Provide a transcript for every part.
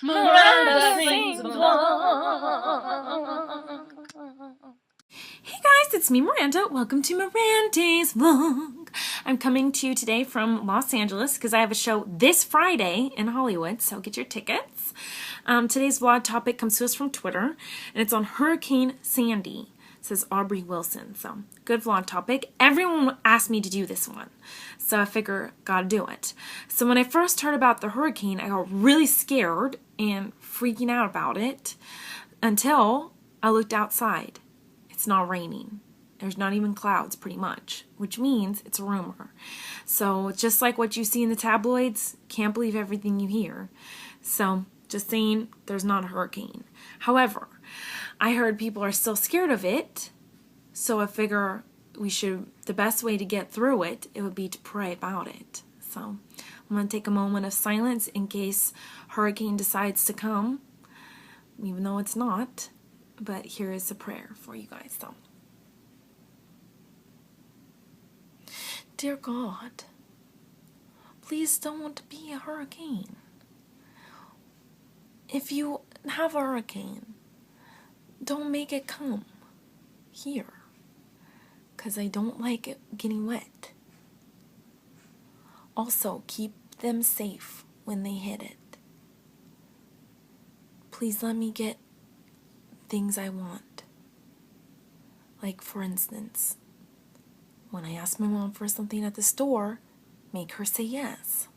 Miranda sings vlog. Hey guys, it's me, Miranda. Welcome to Miranda's Vlog. I'm coming to you today from Los Angeles because I have a show this Friday in Hollywood, so get your tickets. Today's vlog topic comes to us from Twitter, and it's on Hurricane Sandy. It says Aubrey Wilson, so good vlog topic. Everyone asked me to do this one, so I figure gotta do it. So when I first heard about the hurricane, I got really scared and freaking out about it until I looked outside. It's not raining. There's not even clouds, pretty much, which means it's a rumor. So just like what you see in the tabloids, can't believe everything you hear. So just saying, there's not a hurricane. However, I heard people are still scared of it, so I figure the best way to get through it would be to pray about it. So I'm going to take a moment of silence in case hurricane decides to come, even though it's not. But here is a prayer for you guys. So, dear God, please don't be a hurricane. If you have a hurricane, don't make it come here, because I don't like it getting wet. Also, keep them safe when they hit it. Please let me get things I want. Like, for instance, when I ask my mom for something at the store, make her say yes.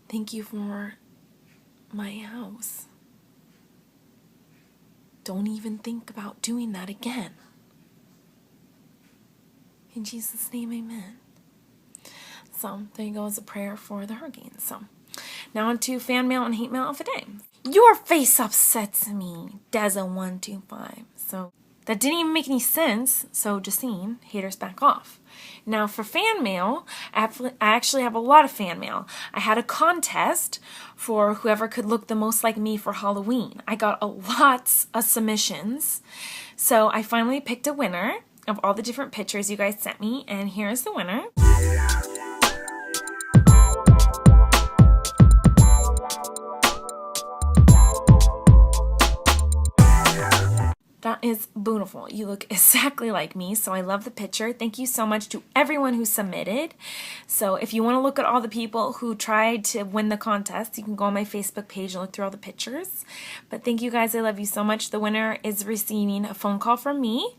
Thank you for my house. Don't even think about doing that again. In Jesus' name, amen. So, there you go, as a prayer for the hurricane. So, now on to fan mail and hate mail of the day. Your face upsets me, Deza125. So that didn't even make any sense, so just saying, haters back off. Now for fan mail, I actually have a lot of fan mail. I had a contest for whoever could look the most like me for Halloween. I got lots of submissions, so I finally picked a winner of all the different pictures you guys sent me, and here's the winner. That is beautiful. You look exactly like me, so I love the picture. Thank you so much to everyone who submitted. So if you want to look at all the people who tried to win the contest, you can go on my Facebook page and look through all the pictures. But thank you guys. I love you so much. The winner is receiving a phone call from me,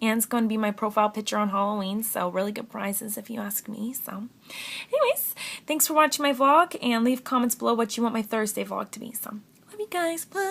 and it's going to be my profile picture on Halloween, so really good prizes if you ask me. So anyways, thanks for watching my vlog, and leave comments below what you want my Thursday vlog to be. So love you guys. Bye.